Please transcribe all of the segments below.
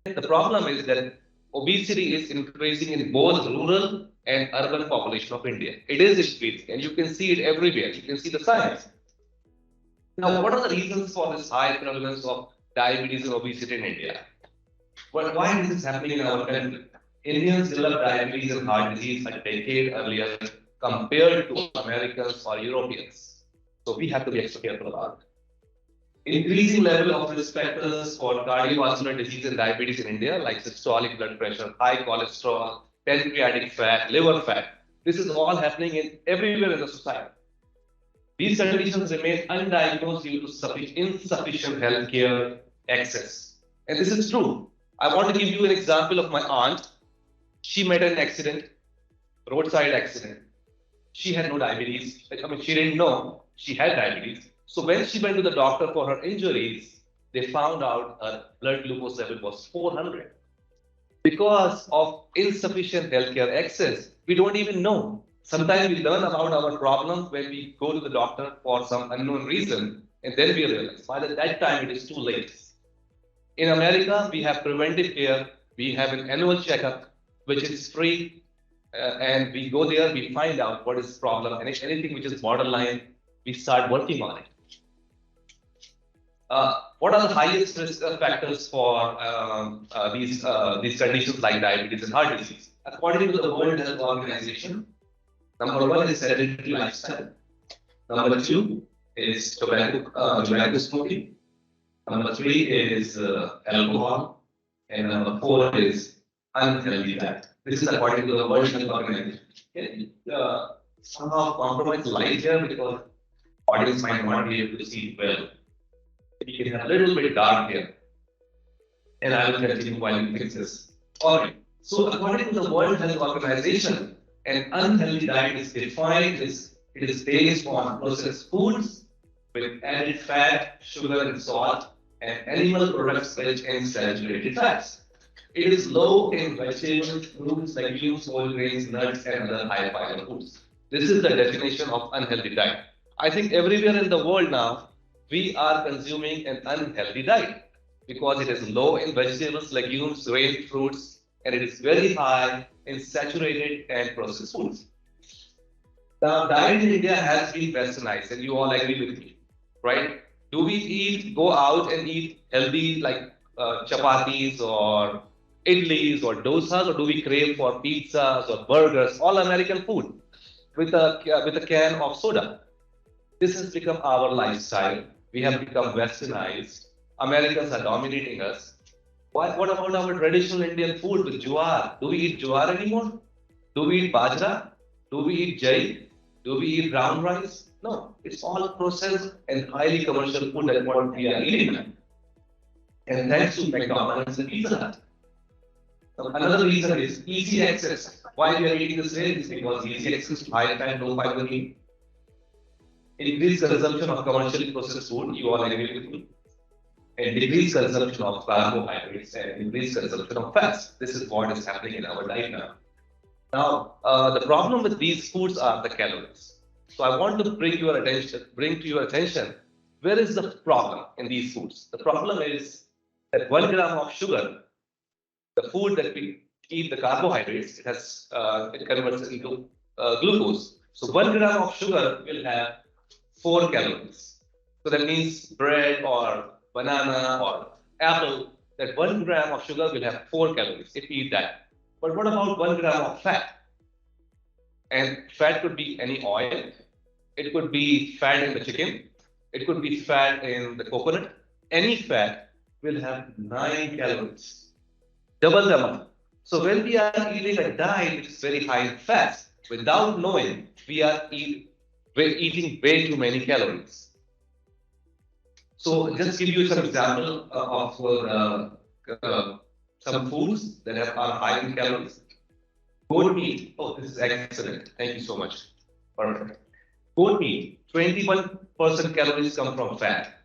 the problem is that obesity is increasing in both rural and urban population of India. It is increasing, and you can see it everywhere. You can see the signs. Now, what are the reasons for this high prevalence of diabetes and obesity in India? But why this is happening in our country? Indians develop diabetes and heart disease a decade earlier compared to Americans or Europeans. So we have to be extra careful about it. Increasing level of risk factors for cardiovascular disease and diabetes in India, like systolic blood pressure, high cholesterol, pancreatic fat, liver fat. This is all happening in everywhere in the society. These conditions remain undiagnosed due to insufficient healthcare access. And this is true. I want to give you an example of my aunt. She met an accident, roadside accident. She had no diabetes. I mean, she didn't know she had diabetes. So when she went to the doctor for her injuries, they found out her blood glucose level was 400. Because of insufficient healthcare access, we don't even know. Sometimes we learn about our problems when we go to the doctor for some unknown reason, and then we realize by that time it is too late. In America, we have preventive care. We have an annual checkup, which is free, and we go there. We find out what is the problem, and if anything which is borderline, we start working on it. What are the highest risk factors for these conditions like diabetes and heart disease? According to the World Health Organization, number one is sedentary lifestyle. Number two is tobacco smoking. Number three is alcohol. And number four is unhealthy diet. This is according to the World Health Organization. Can somehow compromise light here because audience might not be able to see it well. We can have a little bit dark here. And I will continue while you fix this. Alright. So according to the World Health Organization, an unhealthy diet is defined as it is based on processed foods with added fat, sugar, and salt, and animal products rich in saturated fats. It is low in vegetables, fruits, legumes, whole grains, nuts, and other high fiber foods. This is the definition of unhealthy diet. I think everywhere in the world now, we are consuming an unhealthy diet because it is low in vegetables, legumes, grain, fruits, and it is very high in saturated and processed foods. Now, diet in India has been westernized, and you all agree with me, right? Do we go out and eat healthy like chapatis or idlis or dosas, or do we crave for pizzas or burgers, all American food, with a can of soda? This has become our lifestyle. We have become westernized. Americans are dominating us. What about our traditional Indian food with jowar? Do we eat jowar anymore? Do we eat bajra? Do we eat jai? Do we eat brown rice? No, it's all processed and highly commercial food that what we are eating. And thanks to McDonald's and Pizza Hut. Another reason is easy access. Why we are eating this way is because easy access to high fat, low fiber meat. Increased consumption of commercially processed food, you all agree with me. And decreased consumption of carbohydrates and increased consumption of fats. This is what is happening in our diet now. Now, the problem with these foods are the calories. So I want to bring to your attention, where is the problem in these foods? The problem is that 1 gram of sugar, the food that we eat, the carbohydrates, it converts into glucose. So 1 gram of sugar will have 4 calories. So that means bread or banana or apple, that 1 gram of sugar will have 4 calories if you eat that. But what about 1 gram of fat? And fat could be any oil. It could be fat in the chicken. It could be fat in the coconut. Any fat will have 9 calories. Double the amount. So when we are eating a diet which is very high in fats, without knowing, we're eating way too many calories. So just give you some example of some foods that are high in calories. Goat meat. Oh, this is excellent. Thank you so much. Perfect. Goat meat, 21% calories come from fat.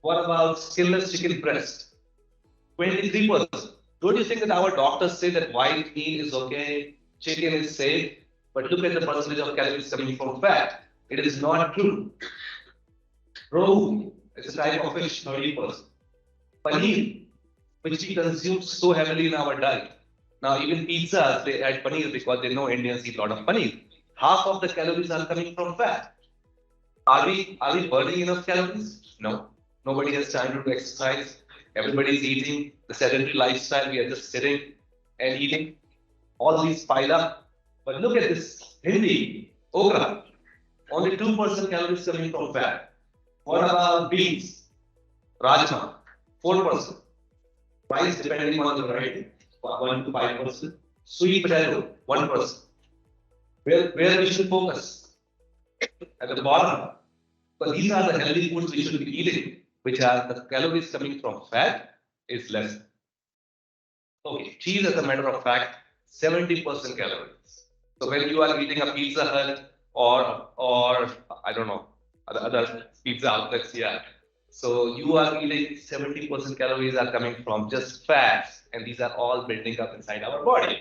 What about skinless chicken breast? 23%. Don't you think that our doctors say that white meat is okay, chicken is safe, but look at the percentage of calories coming from fat. It is not true. Rohu, it's a type of fish, 30%. Paneer, which we consume so heavily in our diet. Now, even pizzas, they add paneer because they know Indians eat a lot of paneer. Half of the calories are coming from fat. Are we burning enough calories? No. Nobody has time to do exercise. Everybody's eating the sedentary lifestyle. We are just sitting and eating. All these pile up. But look at this hindi, okra. Only 2% calories coming from fat. What about beans? Rajma, 4%. Rice, depending on the variety, 1 to 5%. Sweet potato, 1%. Where we should focus? At the bottom. So these are the healthy foods we should be eating, which are the calories coming from fat is less. Okay, cheese, as a matter of fact, 70% calories. So when you are eating a Pizza Hut or I don't know other pizza outlets, yeah. So you are eating 70% calories are coming from just fats, and these are all building up inside our body.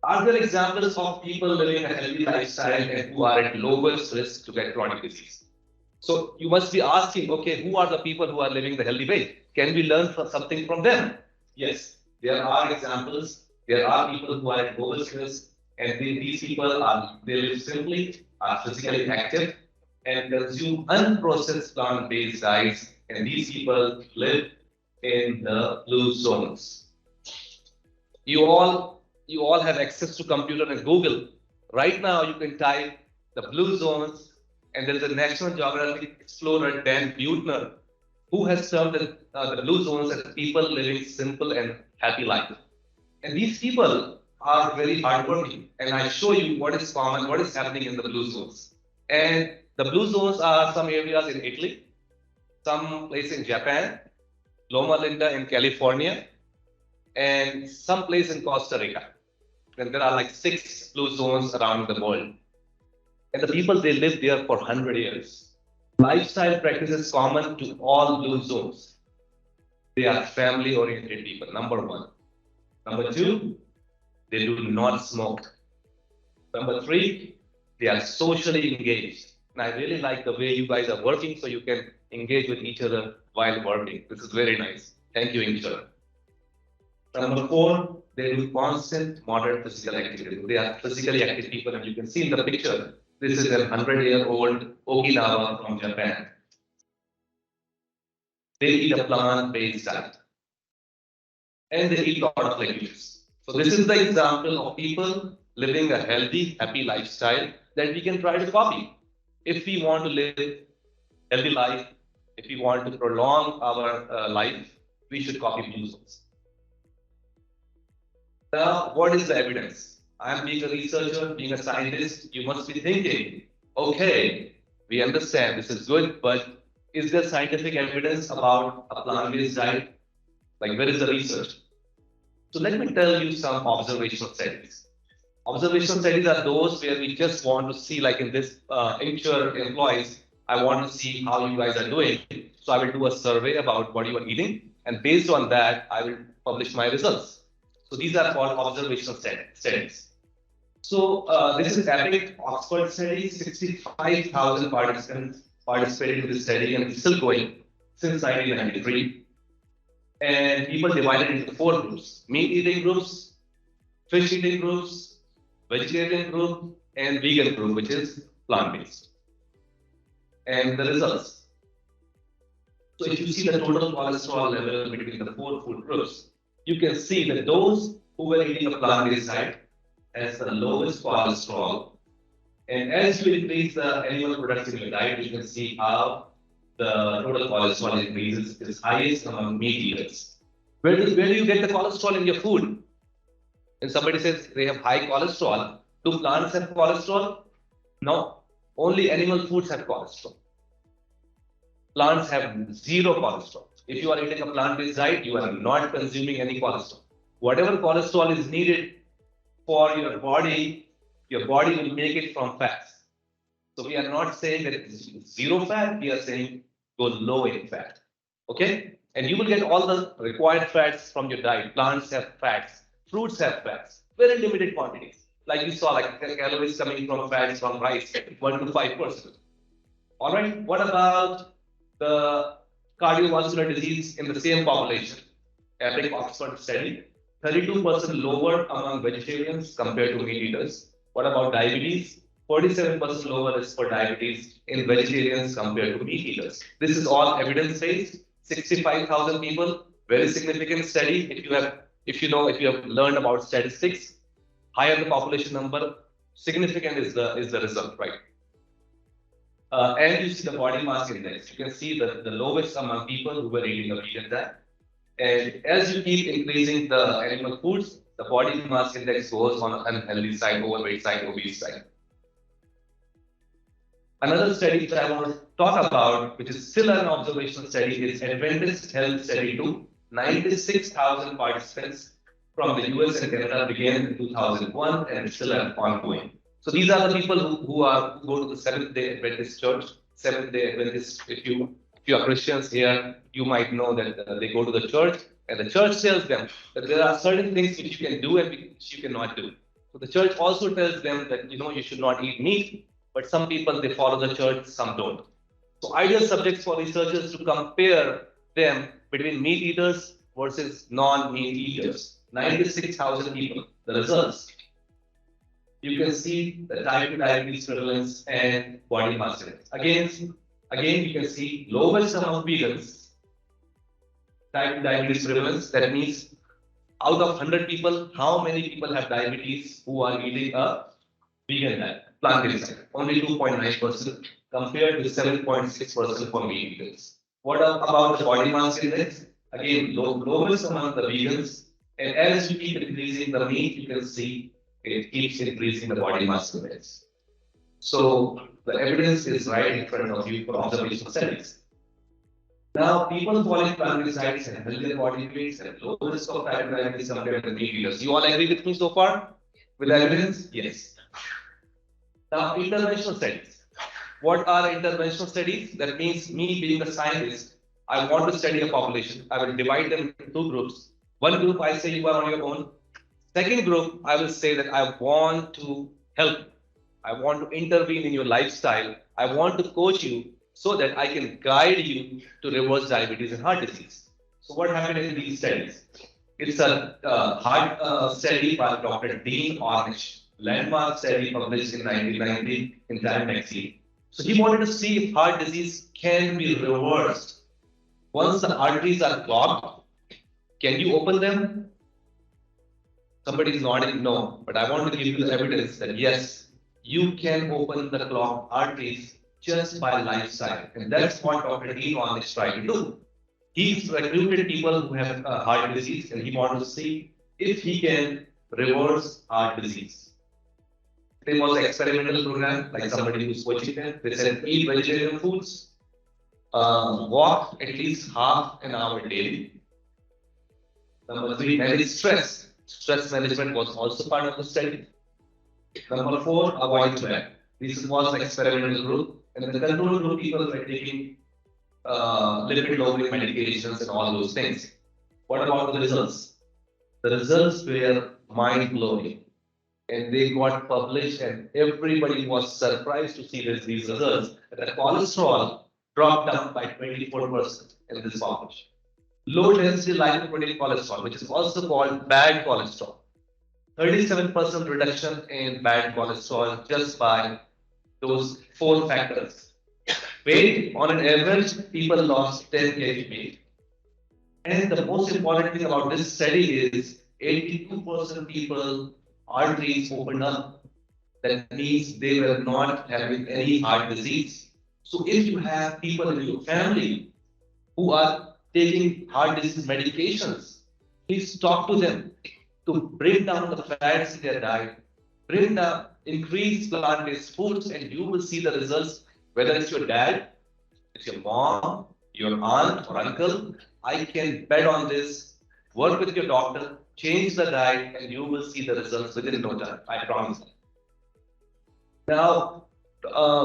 Are there examples of people living a healthy lifestyle and who are at lowest risk to get chronic disease? So you must be asking, okay, who are the people who are living the healthy way? Can we learn something from them? Yes, there are examples. There are people who are at lowest risk, and these people they live simply, are physically active, and consume unprocessed plant-based diets. And these people live in the blue zones. You all have access to computer and Google. Right now, you can type the blue zones, and there is a National Geographic explorer, Dan Buettner, who has termed the blue zones as people living simple and happy life. And these people are very hardworking, and I show you what is common, what is happening in the blue zones. And the blue zones are some areas in Italy, some place in Japan, Loma Linda in California, and some place in Costa Rica. And there are like 6 blue zones around the world. And the people, they live there for 100 years. Lifestyle practices common to all blue zones. They are family-oriented people, number 1. Number 2, they do not smoke. Number 3, they are socially engaged. And I really like the way you guys are working, so you can engage with each other while working. This is very nice. Thank you, Inchara. Number 4, they do constant moderate physical activity. They are physically active people, and you can see in the picture, this is a 100-year-old Okinawa from Japan. They eat a plant-based diet, and they eat a lot of legumes. So this is the example of people living a healthy, happy lifestyle that we can try to copy. If we want to live a healthy life, if we want to prolong our life, we should copy blue zones. Now, what is the evidence? I am being a researcher, being a scientist, you must be thinking, okay, we understand this is good, but is there scientific evidence about a plant-based diet? Like, where is the research? So let me tell you some observational studies. Observational studies are those where we just want to see, like in this Inchara employees, I want to see how you guys are doing. So I will do a survey about what you are eating, and based on that, I will publish my results. So these are called observational studies. So this is EPIC Oxford study. 65,000 participants participated in this study, and it's still going since 1993. And people divided into 4 groups: meat eating groups, fish eating groups, vegetarian group, and vegan group, which is plant-based. And the results. So if you see the total cholesterol level between the 4 food groups, you can see that those who were eating a plant-based diet has the lowest cholesterol. And as you increase the animal products in your diet, you can see how the total cholesterol increases is highest among meat eaters. Where do you get the cholesterol in your food? When somebody says they have high cholesterol, do plants have cholesterol? No, only animal foods have cholesterol. Plants have 0 cholesterol. If you are eating a plant-based diet, you are not consuming any cholesterol. Whatever cholesterol is needed for your body will make it from fats. So we are not saying that it's 0 fat, we are saying go low in fat. Okay? And you will get all the required fats from your diet. Plants have fats, fruits have fats, very limited quantities. Like we saw, like calories coming from fats from rice, 1 to 5%. All right, what about the cardiovascular disease in the same population? Epic Oxford study, 32% lower among vegetarians compared to meat eaters. What about diabetes? 47% lower risk for diabetes in vegetarians compared to meat eaters. This is all evidence-based. 65,000 people, very significant study. If you have learned about statistics, higher the population number, significant is the result, right? And you see the body mass index. You can see the lowest among people who were eating a vegan diet. And as you keep increasing the animal foods, the body mass index goes on an unhealthy side, overweight side, obese side. Another study which I want to talk about, which is still an observational study, is Adventist Health Study 2. 96,000 participants from the US and Canada began in 2001 and still are ongoing. So these are the people who go to the Seventh-day Adventist Church. Seventh-day Adventist, if you are Christians here, you might know that they go to the church and the church tells them that there are certain things which you can do and which you cannot do. So the church also tells them that you should not eat meat, but some people they follow the church, some don't. So ideal subjects for researchers to compare them between meat eaters versus non-meat eaters. 96,000 people. The results. You can see the type 2 diabetes prevalence and body mass index. Again, you can see lowest among vegans, type 2 diabetes prevalence. That means out of 100 people, how many people have diabetes who are eating a vegan diet, plant-based diet? Only 2.9% compared to 7.6% for meat eaters. What about the body mass index? Again, lowest among the vegans. And as you keep increasing the meat, you can see it keeps increasing the body mass index. So the evidence is right in front of you for observational studies. Now, people following plant-based diets and healthier body weights and low risk of type 2 diabetes compared to meat eaters. You all agree with me so far? With the evidence? Yes. Now, interventional studies. What are interventional studies? That means me being a scientist, I want to study a population. I will divide them into two groups. One group, I say you are on your own. Second group, I will say that I want to help. I want to intervene in your lifestyle. I want to coach you so that I can guide you to reverse diabetes and heart disease. So what happened in these studies? It's a heart study by Dr. Dean Ornish, landmark study published in 1990 in Time magazine. So he wanted to see if heart disease can be reversed. Once the arteries are clogged, can you open them? Somebody is nodding no, but I want to give you the evidence that yes, you can open the clogged arteries just by lifestyle. And that's what Dr. Dean Ornish tried to do. He's recruited people who have heart disease and he wanted to see if he can reverse heart disease. It was an experimental program, like somebody who's watching them. They said eat vegetarian foods, walk at least half an hour daily. Number 3, manage stress. Stress management was also part of the study. Number 4, avoid tobacco. This was an experimental group, and in the control group, people were taking lipid lowering medications and all those things. What about the results? The results were mind blowing, and they got published, and everybody was surprised to see these results. The cholesterol dropped down by 24% in this population. Low density lipoprotein cholesterol, which is also called bad cholesterol. 37% reduction in bad cholesterol just by those 4 factors. Weight, on an average, people lost 10 kg weight. And the most important thing about this study is 82% people arteries opened up. That means they were not having any heart disease. So if you have people in your family who are taking heart disease medications, please talk to them to bring down the fats in their diet, bring down, increase plant-based foods, and you will see the results. Whether it's your dad, it's your mom, your aunt or uncle, I can bet on this. Work with your doctor, change the diet, and you will see the results within no time. I promise. Now,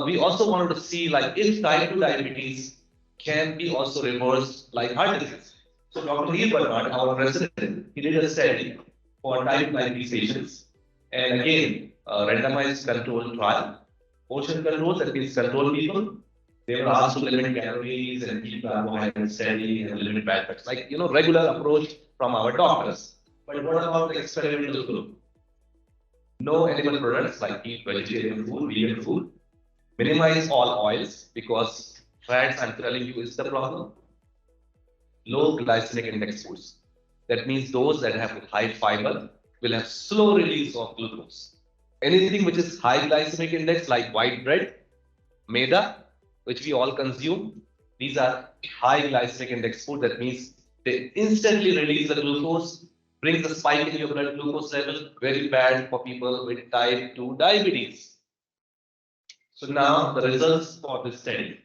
we also wanted to see like if type 2 diabetes can be also reversed like heart disease. So Dr. Neil Bernard, our president, he did a study for type 2 diabetes patients. And again, randomized control trial, portion control, that means control people, They were asked to limit calories and keep carbohydrates steady and limit bad fats, like regular approach from our doctors. But what about the experimental group? No animal products like eat vegetarian food, vegan food. Minimize all oils because fats, I'm telling you, is the problem. Low glycemic index foods. That means those that have high fiber will have slow release of glucose. Anything which is high glycemic index like white bread, maida, which we all consume, these are high glycemic index food. That means they instantly release the glucose, brings a spike in your blood glucose level, very bad for people with type 2 diabetes. So now the results for this study.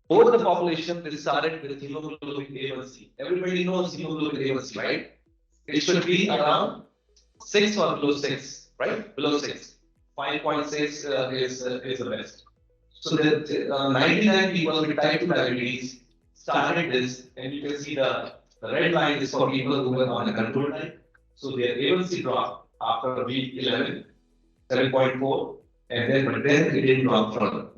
For the population, they started with hemoglobin A1C. Everybody knows hemoglobin A1C, right? It should be around 6 or below 6, right? Below 6. 5.6 is the best. So the 99 people with type 2 diabetes started this, and you can see the red line is for people who were on a control diet. So their A1C dropped after week 11, 7.4, but then it didn't drop further.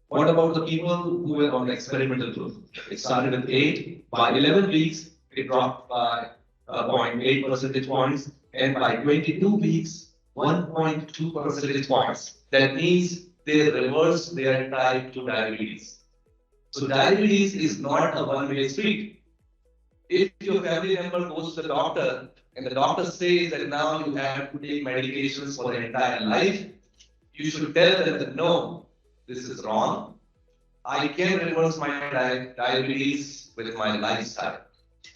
What about the people who were on the experimental group? It started with 8. By 11 weeks, it dropped by 0.8 percentage points, and by 22 weeks, 1.2 percentage points. That means they reversed their type 2 diabetes. So diabetes is not a one-way street. If your family member goes to the doctor and the doctor says that now you have to take medications for the entire life, you should tell them that no, this is wrong. I can reverse my diabetes with my lifestyle.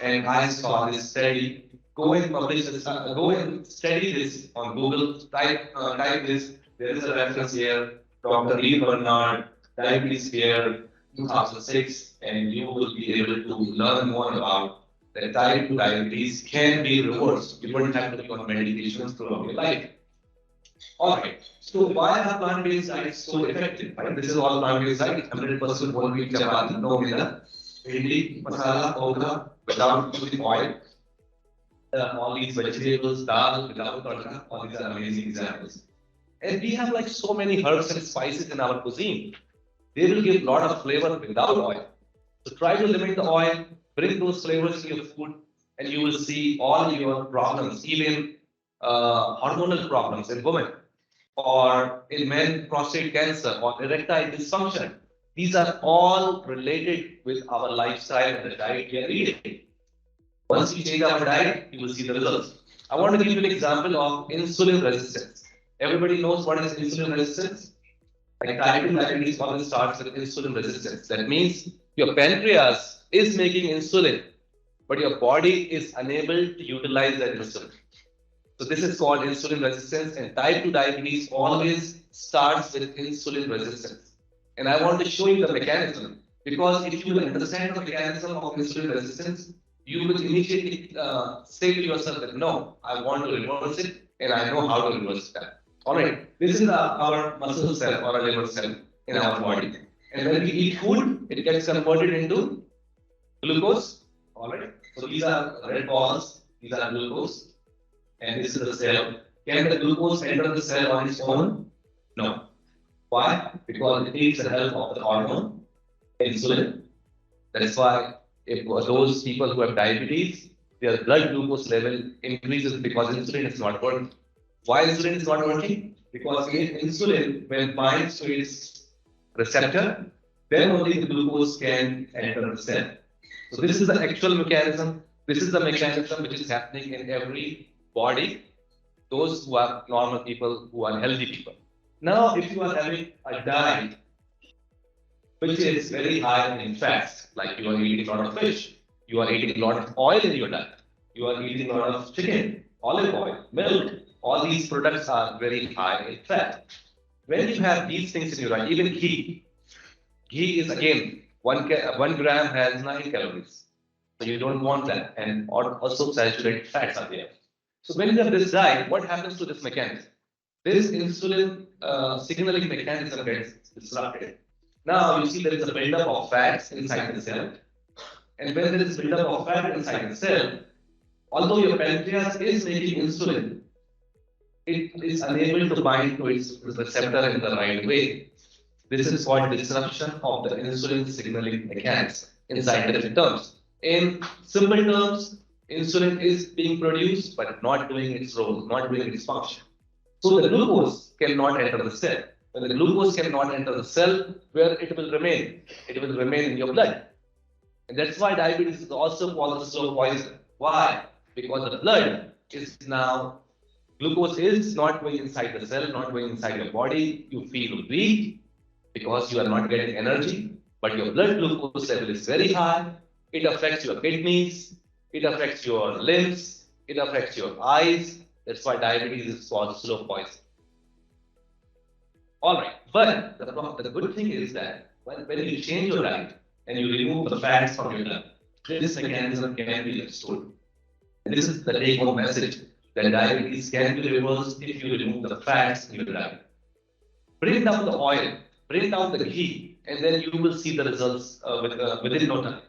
And I saw this study. Go and publish this. Go and study this on Google. Type this. There is a reference here. Dr. Lee Bernard, Diabetes Care, 2006, and you will be able to learn more about that type 2 diabetes can be reversed. You don't have to be on medications throughout your life. Alright, so why are plant-based diets so effective? Right? This is all plant-based diet, 100% whole wheat chapati, no maida, idli, masala, okra, without using oil. All these vegetables, dal, without tadka, all these are amazing examples. And we have like so many herbs and spices in our cuisine. They will give a lot of flavor without oil. So try to limit the oil, bring those flavors to your food, and you will see all your problems, even hormonal problems in women, or in men, prostate cancer, or erectile dysfunction. These are all related with our lifestyle and the diet we are eating. Once we change our diet, you will see the results. I want to give you an example of insulin resistance. Everybody knows what is insulin resistance? Like type 2 diabetes always starts with insulin resistance. That means your pancreas is making insulin, but your body is unable to utilize that insulin. So this is called insulin resistance, and type 2 diabetes always starts with insulin resistance. And I want to show you the mechanism, because if you understand the mechanism of insulin resistance, you will immediately say to yourself that no, I want to reverse it, and I know how to reverse that. Alright, this is our muscle cell or a liver cell in our body. And when we eat food, it gets converted into glucose. Alright, so these are red balls, these are glucose. And this is the cell. Can the glucose enter the cell on its own? No. Why? Because it needs the help of the hormone, insulin. That's why if those people who have diabetes, their blood glucose level increases because insulin is not working. Why insulin is not working? Because insulin, when binds to its receptor, then only the glucose can enter the cell. So this is the actual mechanism. This is the mechanism which is happening in every body, those who are normal people, who are healthy people. Now, if you are having a diet which is very high in fats, like you are eating a lot of fish, you are eating a lot of oil in your diet, you are eating a lot of chicken, olive oil, milk, all these products are very high in fat. When you have these things in your diet, even ghee is again, 1 gram has 9 calories. So you don't want that, and also saturated fats are there. So when you have this diet, what happens to this mechanism? This insulin signaling mechanism gets disrupted. Now you see there is a buildup of fats inside the cell. And when there is buildup of fat inside the cell, although your pancreas is making insulin, it is unable to bind to its receptor in the right way. This is called disruption of the insulin signaling mechanism in scientific terms. In simple terms, insulin is being produced but not doing its role, not doing its function. So the glucose cannot enter the cell. When the glucose cannot enter the cell, where it will remain? It will remain in your blood. And that's why diabetes is also called a slow poison. Why? Because the blood is now, glucose is not going inside the cell, not going inside your body. You feel weak because you are not getting energy, but your blood glucose level is very high. It affects your kidneys, it affects your limbs, it affects your eyes. That's why diabetes is called slow poison. All right, but the good thing is that when you change your diet and you remove the fats from your diet, this mechanism can be restored. And this is the take-home message that diabetes can be reversed if you remove the fats in your diet. Bring down the oil, bring down the ghee, and then you will see the results within no time.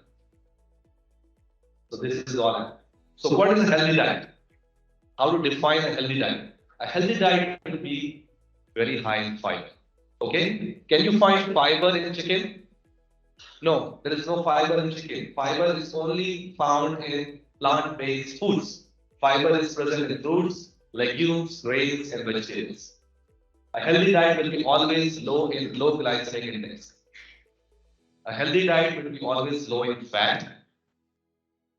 So this is all. So what is a healthy diet? How to define a healthy diet? A healthy diet will be very high in fiber. Okay? Can you find fiber in chicken? No, there is no fiber in chicken. Fiber is only found in plant-based foods. Fiber is present in fruits, legumes, grains, and vegetables. A healthy diet will be always low glycemic index. A healthy diet will be always low in fat.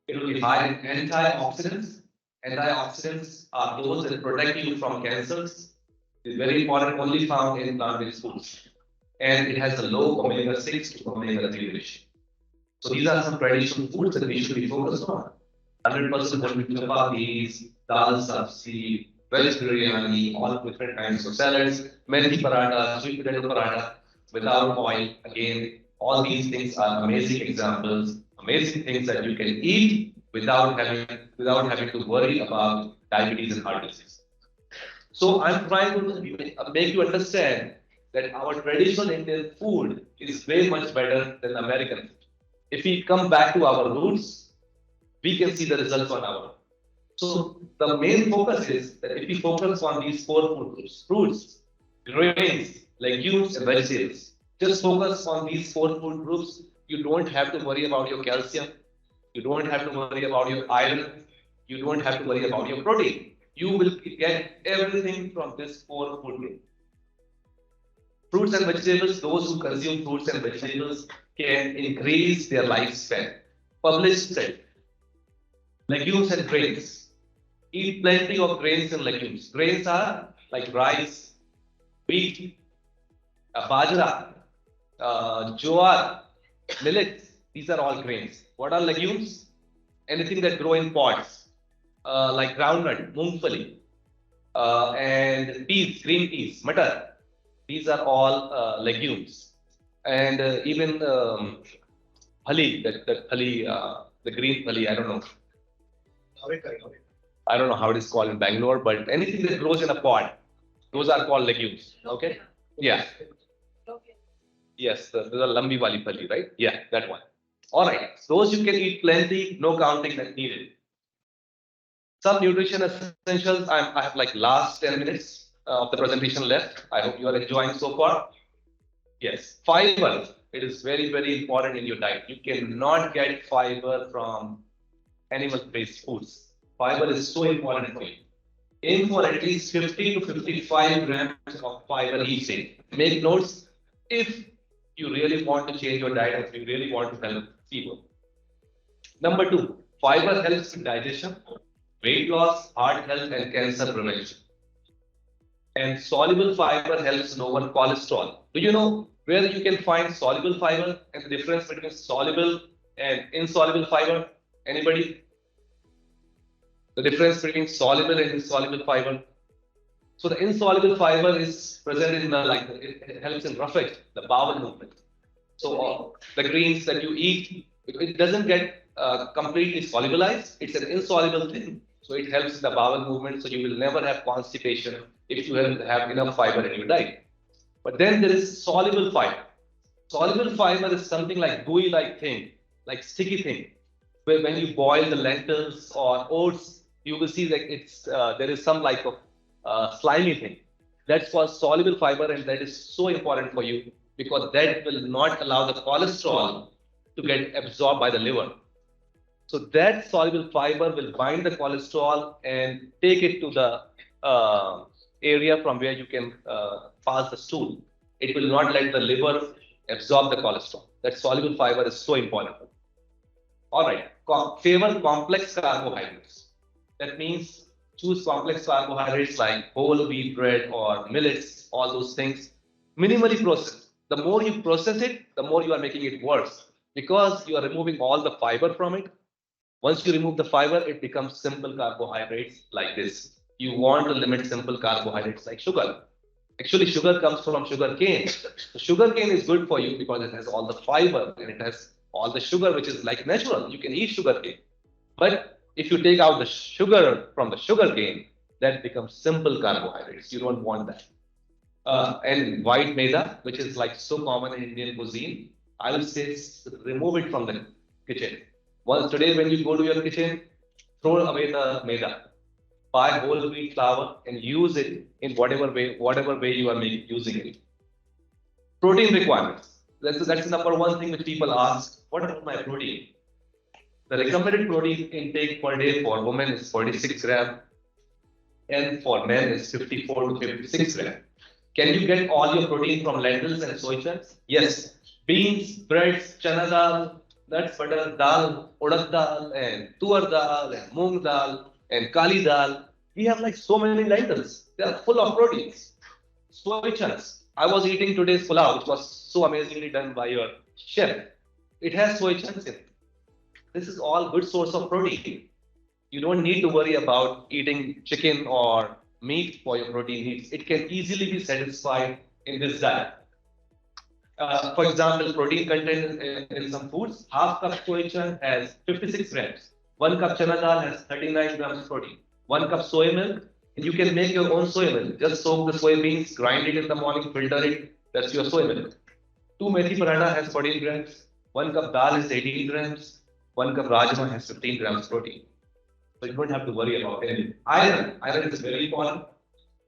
It will be high in antioxidants. Antioxidants are those that protect you from cancers. It's very important, only found in plant-based foods. And it has a low omega-6 to omega-3 ratio. So these are some traditional foods that we should be focused on. 100% whole wheat chapatis, dal sabzi, veg biryani, all different kinds of salads, methi paratha, sweet potato paratha, without oil. Again, all these things are amazing examples, amazing things that you can eat without having to worry about diabetes and heart disease. So I'm trying to make you understand that our traditional Indian food is way much better than American food. If we come back to our roots, we can see the results on our own. So the main focus is that if we focus on these four food groups, fruits, grains, legumes, and vegetables, just focus on these four food groups. You don't have to worry about your calcium. You don't have to worry about your iron. You don't have to worry about your protein. You will get everything from this four food group. Fruits and vegetables, those who consume fruits and vegetables can increase their lifespan. Published study. Legumes and grains. Eat plenty of grains and legumes. Grains are like rice, wheat, bajra, jowar, millets. These are all grains. What are legumes? Anything that grow in pots, like groundnut, mungfali, and peas, green peas, matar. These are all legumes. And even phali, the phali, the green phali, I don't know. I don't know how it is called in Bangalore, but anything that grows in a pot, those are called legumes. Okay? Yeah. Yes, the lambi wali phali, right? Yeah, that one. All right. Those you can eat plenty, no counting that needed. Some nutrition essentials. I have like last 10 minutes of the presentation left. I hope you are enjoying so far. Yes, fiber. It is very, very important in your diet. You cannot get fiber from animal-based foods. Fiber is so important for you. Aim for at least 50 to 55 grams of fiber each day. Make notes if you really want to change your diet, if you really want to help people. Number 2, fiber helps in digestion, weight loss, heart health, and cancer prevention. And soluble fiber helps lower cholesterol. Do you know where you can find soluble fiber and the difference between soluble and insoluble fiber? Anybody? The difference between soluble and insoluble fiber. So the insoluble fiber is present in it helps in roughage, the bowel movement. So the greens that you eat, it doesn't get completely solubilized. It's an insoluble thing. So it helps the bowel movement. So you will never have constipation if you have enough fiber in your diet. But then there is soluble fiber. Soluble fiber is something like gooey-like thing, like sticky thing. Where when you boil the lentils or oats, you will see that there is some like of slimy thing. That's called soluble fiber, and that is so important for you because that will not allow the cholesterol to get absorbed by the liver. So that soluble fiber will bind the cholesterol and take it to the area from where you can pass the stool. It will not let the liver absorb the cholesterol. That soluble fiber is so important. All right, favor complex carbohydrates. That means choose complex carbohydrates like whole wheat bread or millets, all those things. Minimally processed. The more you process it, the more you are making it worse because you are removing all the fiber from it. Once you remove the fiber, it becomes simple carbohydrates like this. You want to limit simple carbohydrates like sugar. Actually, sugar comes from sugar cane. So sugar cane is good for you because it has all the fiber and it has all the sugar, which is like natural. You can eat sugar cane. But if you take out the sugar from the sugar cane, that becomes simple carbohydrates. You don't want that. And white maida, which is like so common in Indian cuisine, I will say remove it from the kitchen. Once today, when you go to your kitchen, throw away the maida, buy whole wheat flour and use it in whatever way you are using it. Protein requirements. That's the number one thing which people ask. What about my protein? The recommended protein intake per day for women is 46 grams and for men is 54 to 56 grams. Can you get all your protein from lentils and soy chunks? Yes. Beans, breads, chana dal, nuts, butter, dal, urad dal, and tuar dal, and moong dal, and kali dal. We have like so many lentils. They are full of proteins. Soy chunks. I was eating today's pulao, which was so amazingly done by your chef. It has soy chunks in it. This is all good source of protein. You don't need to worry about eating chicken or meat for your protein needs. It can easily be satisfied in this diet. For example, protein content in some foods, half cup soy chunk has 56 grams. 1 cup chana dal has 39 grams protein. 1 cup soy milk, and you can make your own soy milk. Just soak the soybeans, grind it in the morning, filter it. That's your soy milk. 2 methi paratha has 14 grams. 1 cup dal is 18 grams. 1 cup rajma has 15 grams protein. So you don't have to worry about anything. Iron is very important.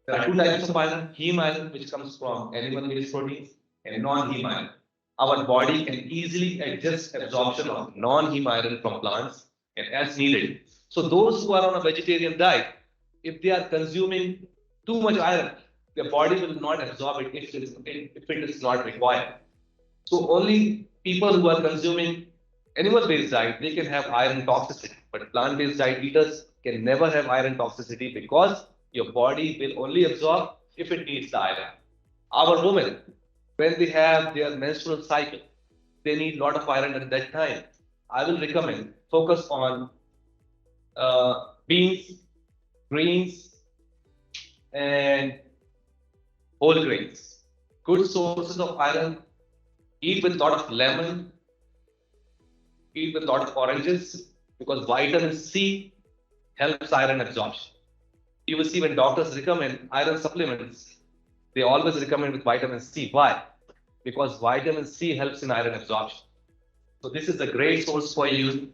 There are 2 types of iron: heme iron, which comes from animal-based proteins, and non-heme iron. Our body can easily adjust absorption of non-heme iron from plants and as needed. So those who are on a vegetarian diet, if they are consuming too much iron, their body will not absorb it if it is not required. So only people who are consuming animal-based diet, they can have iron toxicity, but plant-based diet eaters can never have iron toxicity because your body will only absorb if it needs the iron. Our women, when they have their menstrual cycle, they need a lot of iron at that time. I will recommend focus on beans, greens, and whole grains. Good sources of iron. Eat with a lot of lemon. Eat with a lot of oranges because vitamin C helps iron absorption. You will see when doctors recommend iron supplements, they always recommend with vitamin C. Why? Because vitamin C helps in iron absorption. So this is a great source for you.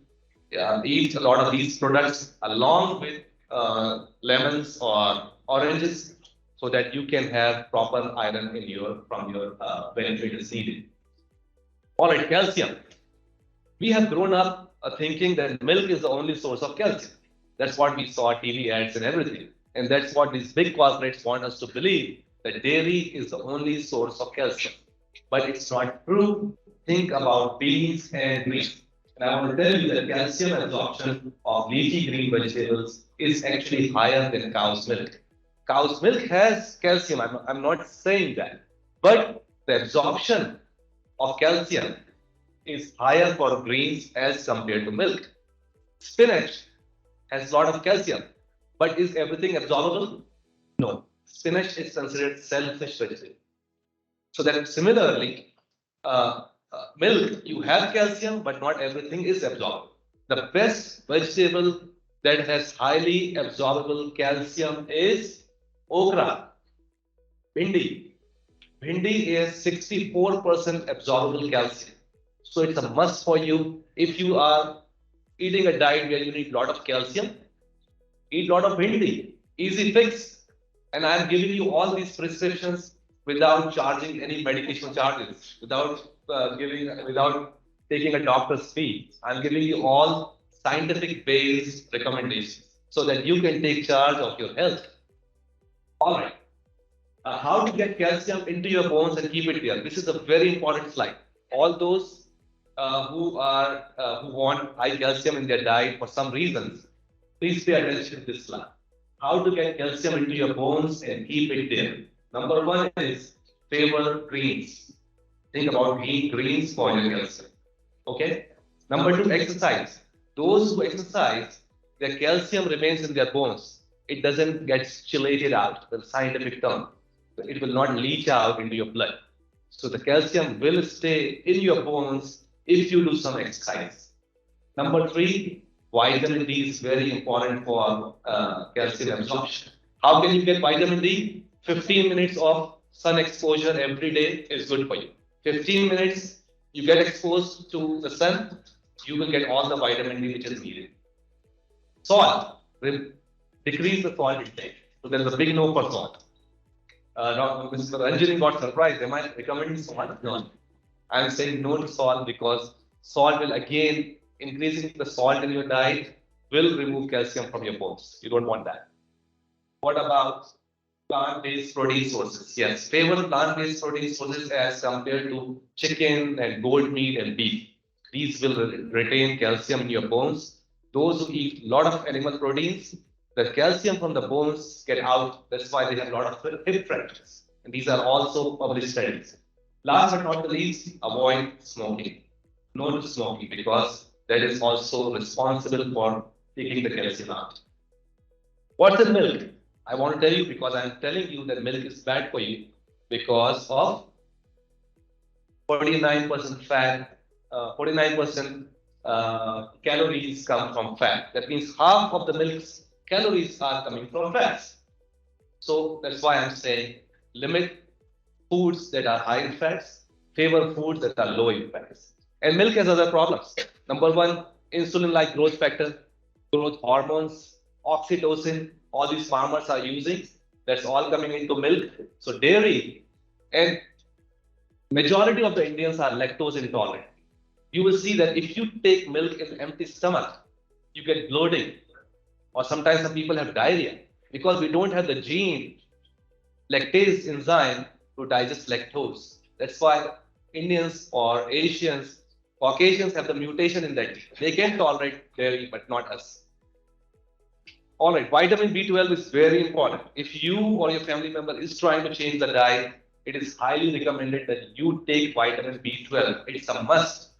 Eat a lot of these products along with lemons or oranges so that you can have proper iron in from your benefit is needed. All right, calcium. We have grown up thinking that milk is the only source of calcium. That's what we saw TV ads and everything. And that's what these big corporates want us to believe, that dairy is the only source of calcium. But it's not true. Think about beans and greens. And I want to tell you that calcium absorption of leafy green vegetables is actually higher than cow's milk. Cow's milk has calcium, I'm not saying that. But the absorption of calcium is higher for greens as compared to milk. Spinach has a lot of calcium, but is everything absorbable? No. Spinach is considered selfish vegetable. So that similarly, milk, you have calcium, but not everything is absorbable. The best vegetable that has highly absorbable calcium is okra, bhindi. Bhindi is 64% absorbable calcium. So it's a must for you if you are eating a diet where you need a lot of calcium. Eat a lot of bhindi. Easy fix. And I'm giving you all these prescriptions without charging any medication charges, without taking a doctor's fee. I'm giving you all scientific based recommendations so that you can take charge of your health. All right. How to get calcium into your bones and keep it there. This is a very important slide. All those who want high calcium in their diet for some reasons, please pay attention to this slide. How to get calcium into your bones and keep it there. Number one is favor greens. Think about eating greens for your calcium. Okay. Number two, exercise. Those who exercise, their calcium remains in their bones. It doesn't get chelated out, the scientific term. It will not leach out into your blood. So the calcium will stay in your bones if you do some exercise. Number three, vitamin D is very important for calcium absorption. How can you get vitamin D? 15 minutes of sun exposure every day is good for you. 15 minutes you get exposed to the sun, you will get all the vitamin D which is needed. Salt, decrease the salt intake. So there is a big no for salt. Mr. Ranjani got surprised. Am I recommending salt? No. I'm saying no to salt because salt will again, increasing the salt in your diet will remove calcium from your bones. You don't want that. What about plant-based protein sources? Yes, favor plant-based protein sources as compared to chicken and goat meat and beef. These will retain calcium in your bones. Those who eat a lot of animal proteins, the calcium from the bones get out. That's why they have a lot of hip fractures. And these are also published studies. Last but not the least, avoid smoking. No to smoking because that is also responsible for taking the calcium out. What's in milk? I want to tell you because I'm telling you that milk is bad for you because of 49% fat, 49% calories come from fat. That means half of the milk's calories are coming from fats. So that's why I'm saying limit foods that are high in fats, favor foods that are low in fats. And milk has other problems. Number one, insulin-like growth factor, growth hormones, oxytocin, all these farmers are using. That's all coming into milk. So dairy and majority of the Indians are lactose intolerant. You will see that if you take milk in empty stomach, you get bloating, or sometimes some people have diarrhea because we don't have the gene lactase enzyme to digest lactose. That's why Indians or Asians, Caucasians have the mutation in that gene. They can tolerate dairy, but not us. All right, vitamin B12 is very important. If you or your family member is trying to change the diet, it is highly recommended that you take vitamin B12. It's a must.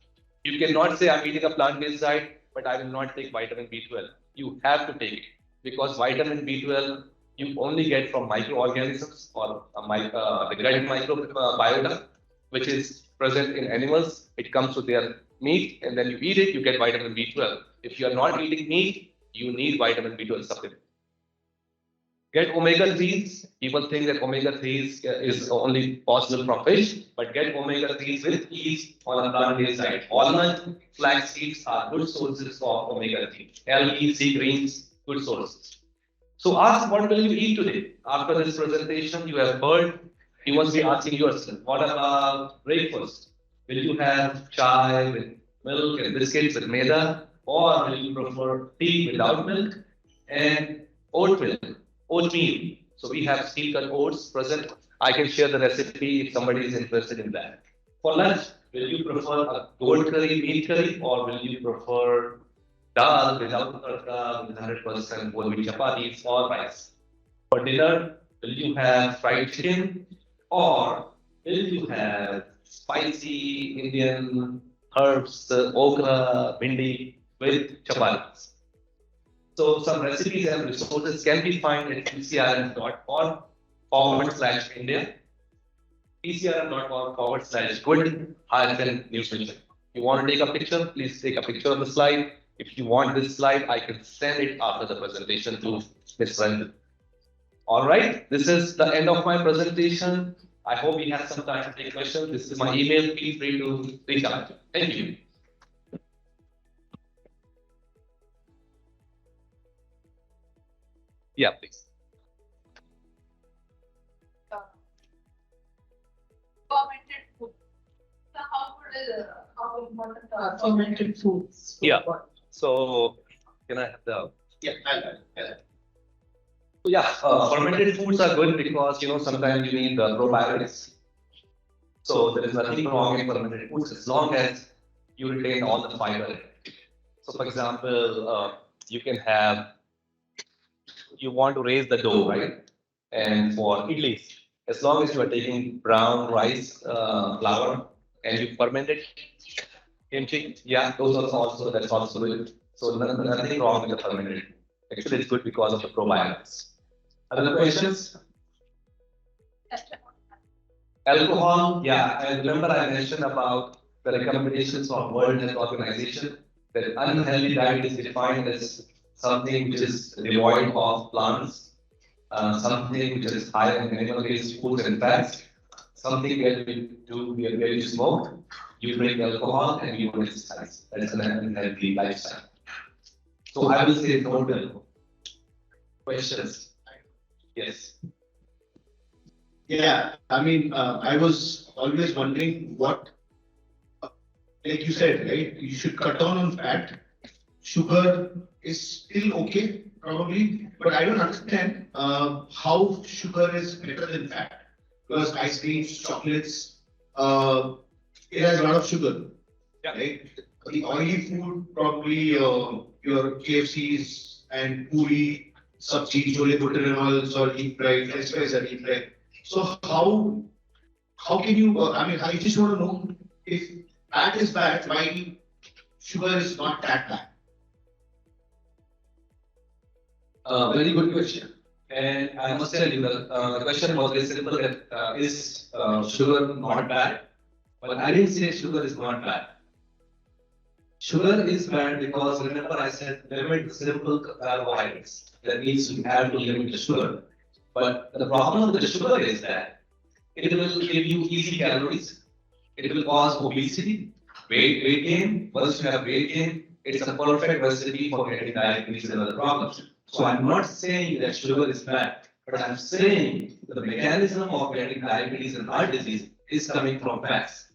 You cannot say I'm eating a plant-based diet, but I will not take vitamin B12. You have to take it because vitamin B12 you only get from microorganisms or the gut microbiota, which is present in animals. It comes with their meat, and then you eat it, you get vitamin B12. If you are not eating meat, you need vitamin B12 supplement. Get omega-3s. People think that omega-3s is only possible from fish, but get omega-3s with ease on a plant-based diet. Walnut, flax seeds are good sources of omega-3. Algae, sea greens, good sources. So ask what will you eat today? After this presentation, you have heard, you must be asking yourself, what about breakfast? Will you have chai with milk and biscuits with maida? Or will you prefer tea without milk and oatmeal? So we have steel cut oats present. I can share the recipe if somebody is interested in that. For lunch, will you prefer a goat curry, meat curry, or will you prefer dal without tadka with 100% whole wheat chapatis or rice? For dinner, will you have fried chicken or will you have spicy Indian herbs, okra, bhindi with chapatis? So some recipes and resources can be found at pcrm.org/India, pcrm.org/good hyphen nutrition. You want to take a picture, please take a picture of the slide. If you want this slide, I can send it after the presentation to Ms. Ranjan. All right, this is the end of my presentation. I hope we have some time to take questions. This is my email. Feel free to reach out. Thank you. Yeah, please. fermented foods. Yeah. So can I have the Yeah, I'll. so yeah, fermented foods are good because sometimes you need the probiotics. So there is nothing wrong in fermented foods as long as you retain all the fiber in it. So for example, you can have you want to raise the dough, right? And for idlis, as long as you are taking brown rice flour and you ferment it, kimchi, yeah, those are also that's also good. So nothing wrong with the fermented. Actually, it's good because of the probiotics. Other questions? Alcohol, yeah, I remember I mentioned about the recommendations of World Health Organization that unhealthy diet is defined as something which is devoid of plants, something which is high in animal-based foods and fats, something where you smoke, you drink alcohol, and you don't exercise. That's an unhealthy lifestyle. So I will say no to alcohol. Questions? Yes. Yeah, I mean, I was always wondering what, like you said, right? You should cut down on fat. Sugar is still okay, probably, but I don't understand how sugar is better than fat. Because ice creams, chocolates, it has a lot of sugar, Yeah. right? The oily food, probably your KFCs and puri, sabji, chole bhature and all, or deep fried, french fries are deep fried. So how can you? I mean, I just want to know if fat is bad, why sugar is not that bad. Very good question. And I must tell you that the question was very simple that is sugar not bad? But I didn't say sugar is not bad. Sugar is bad because remember I said limit the simple carbohydrates. That means you have to limit the sugar. But the problem with the sugar is that it will give you easy calories. It will cause obesity, weight gain. Once you have weight gain, it's a perfect recipe for getting diabetes and other problems. So I'm not saying that sugar is bad, but I'm saying the mechanism of getting diabetes and heart disease is coming from fats.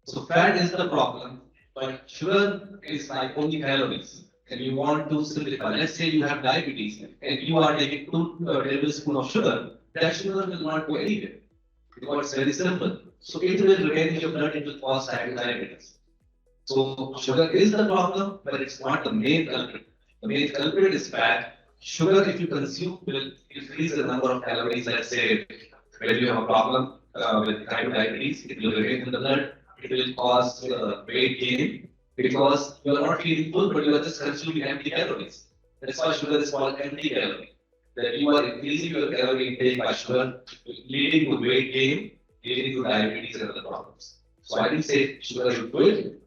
So fat is the problem, but sugar is like only calories. And you want to simplify. Let's say you have diabetes and you are taking 2 tablespoons of sugar. That sugar will not go anywhere because it's very simple. So it will remain in your blood. It will cause diabetes. So sugar is the problem, but it's not the main culprit. The main culprit is fat. Sugar, if you consume, will increase the number of calories. Let's say when you have a problem with type of diabetes, it will remain in the blood. It will cause weight gain because you are not feeling full, but you are just consuming empty calories. That's why sugar is called empty calorie. That you are increasing your calorie intake by sugar, leading to weight gain, leading to diabetes and other problems. So I didn't say sugar is good,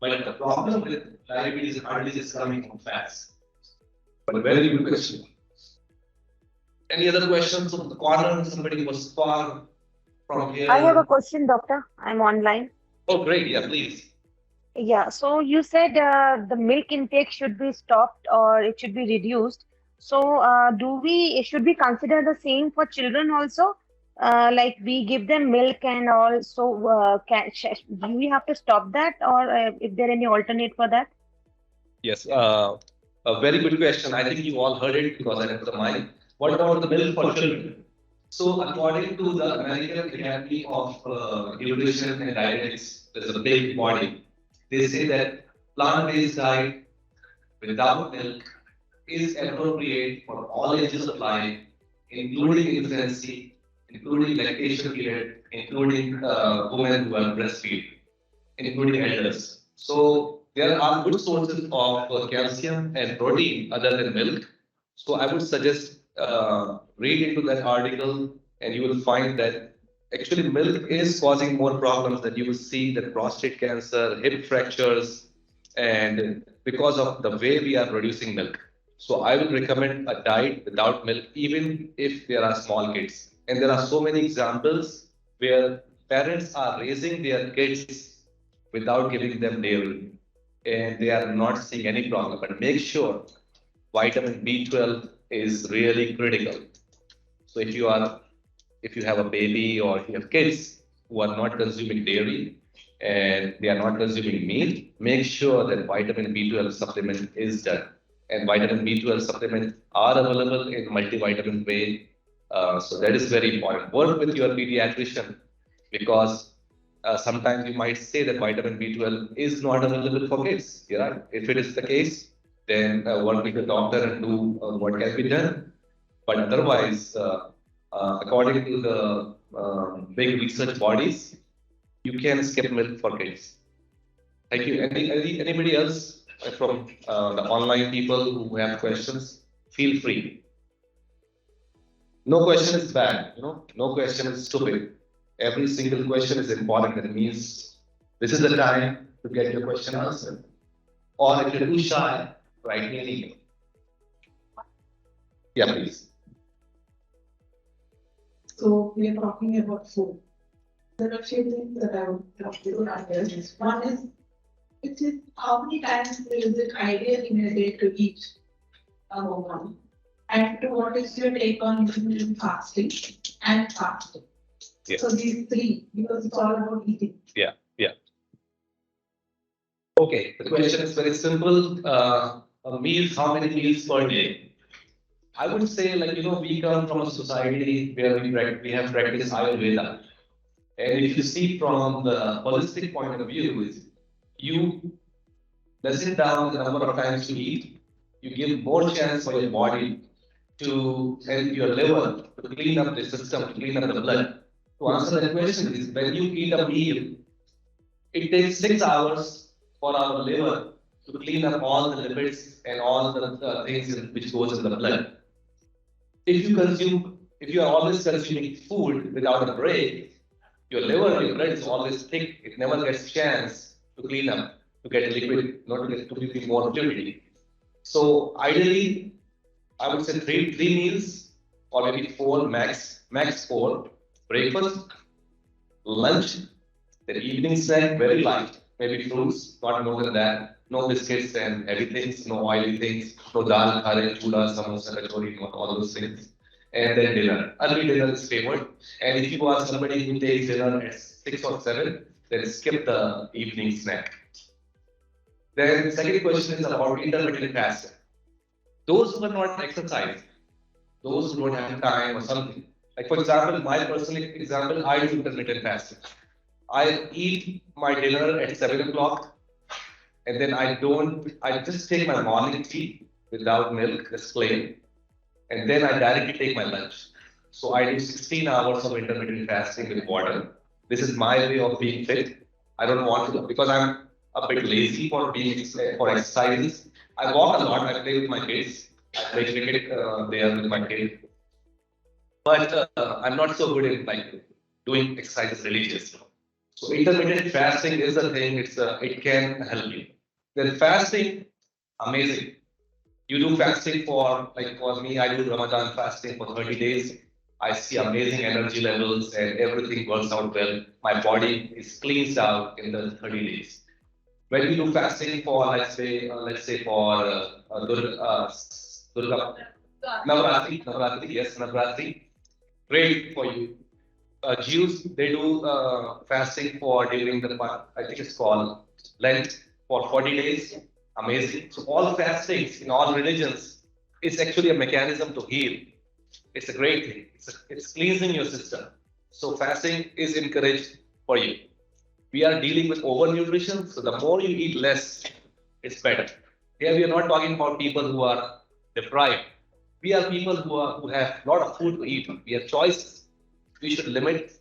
but the problem with diabetes and heart disease is coming from fats. But very good question. Any other questions from the corner? Somebody was far from here. I have a question, doctor. I'm online. Oh, great. Yeah, please. Yeah, so you said the milk intake should be stopped or it should be reduced. So should we consider the same for children also? Like we give them milk and all. So do we have to stop that, or is there any alternate for that? Yes, a very good question. I think you all heard it because I have the mic. What about the milk for children? So, according to the American Academy of Nutrition and Dietetics, there's a big body. They say that plant-based diet without milk is appropriate for all ages of life, including infancy, including lactation period, including women who are breastfeeding, including elders. So there are good sources of calcium and protein other than milk. So I would suggest read into that article, and you will find that actually milk is causing more problems that you will see that prostate cancer, hip fractures, and because of the way we are producing milk. So I will recommend a diet without milk, even if there are small kids. And there are so many examples where parents are raising their kids without giving them dairy, and they are not seeing any problem. But make sure vitamin B12 is really critical. So if you have a baby or if you have kids who are not consuming dairy, and they are not consuming meat, make sure that vitamin B12 supplement is done. And vitamin B12 supplements are available in multivitamin way. So that is very important. Work with your pediatrician because sometimes you might say that vitamin B12 is not available for kids. Yeah, if it is the case, then work with the doctor and do what can be done. But otherwise, according to the big research bodies, you can skip milk for kids. Thank you. Anybody else from the online people who have questions? Feel free. No question is bad, no question is stupid. Every single question is important. That means this is the time to get your question answered. Or if you're too shy, write me an email. Yeah, please. So we are talking about food. There are a few things that I would love to address. One is, which is how many times is it ideal in a day to eat? One. And what is your take on intermittent fasting and fasting? Yeah. So these three, because it's all about eating. Yeah. Okay, the question is very simple. Meals, how many meals per day? I would say, we come from a society where we have practiced Ayurveda. And if you see from the holistic point of view, is you less it down the number of times you eat, you give more chance for your body to help your liver to clean up the system, to clean up the blood. To answer that question is when you eat a meal, it takes 6 hours for our liver to clean up all the lipids and all the things which goes in the blood. If you are always consuming food without a break, your liver, your blood is always thick. It never gets chance to clean up, to get liquid, not to be more fluidity. So ideally, I would say three meals or maybe four max four. Breakfast, lunch, the evening snack, very light, maybe fruits, not more than that. No biscuits and heavy things, no oily things, no dal, khare, chula, samosa, kachori, not all those things. And then dinner. Early dinner is favored. And if you are somebody who takes dinner at 6 or 7, then skip the evening snack. Then the second question is about intermittent fasting. Those who are not exercising, those who don't have time or something. Like for example, my personal example, I do intermittent fasting. I eat my dinner at 7 o'clock, and then I just take my morning tea without milk, just plain, and then I directly take my lunch. So I do 16 hours of intermittent fasting with water. This is my way of being fit. I don't want to, because I'm a bit lazy for exercises. I walk a lot, I play with my kids, I play cricket there with my kids. But I'm not so good in doing exercises religiously. So intermittent fasting is a thing. It can help you. Then fasting, amazing. You do fasting for me, I do Ramadan fasting for 30 days. I see amazing energy levels and everything works out well. My body is cleansed out in the 30 days. When we do fasting for let's say for Durga Navratri, yes, Navratri, great for you. Jews, they do fasting for during I think it's called Lent for 40 days. Amazing. So all fastings in all religions is actually a mechanism to heal. It's a great thing. It's cleansing your system. So fasting is encouraged for you. We are dealing with overnutrition, so the more you eat less, it's better. Here we are not talking about people who are deprived. We are people who have a lot of food to eat. We have choices. We should limit,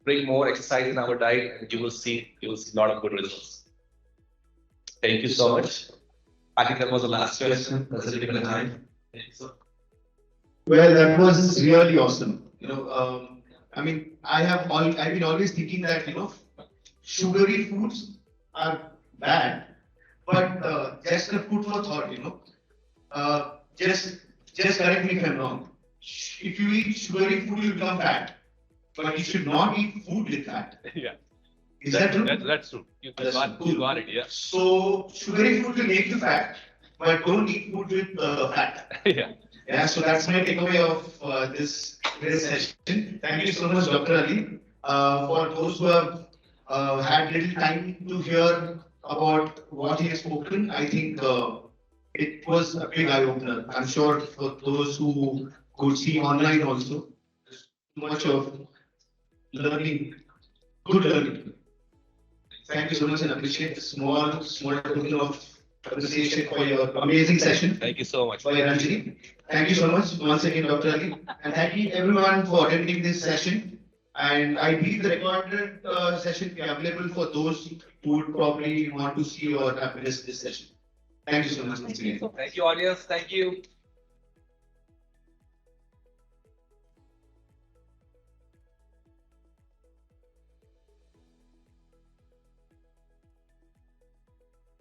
bring more exercise in our diet, and you will see a lot of good results. Thank you so much. I think that was the last question, considering the time. Well, that was really awesome. I mean, I've been always thinking that sugary foods are bad, but just a food for thought. Just correct me if I'm wrong. If you eat sugary food, you become fat, but you should not eat food with fat. Yeah. Is that true? That's true. You got it, yeah. So sugary food will make you fat, but don't eat food with fat. Yeah. Yeah, so that's my takeaway of this session. Thank you so much, Dr. Ali. For those who have had little time to hear about what he has spoken. I think it was a big eye opener. I'm sure for those who could see online also, there's much of learning, good learning. Thank you so much and appreciate the small token of appreciation for your amazing session Thank you so much. by Ranjini. Thank you so much once again, Dr. Ali. And thank you everyone for attending this session. And I believe the recorded session will be available for those who would probably want to see or have missed this session. Thank you so much once again. Thank you, audience. Thank you.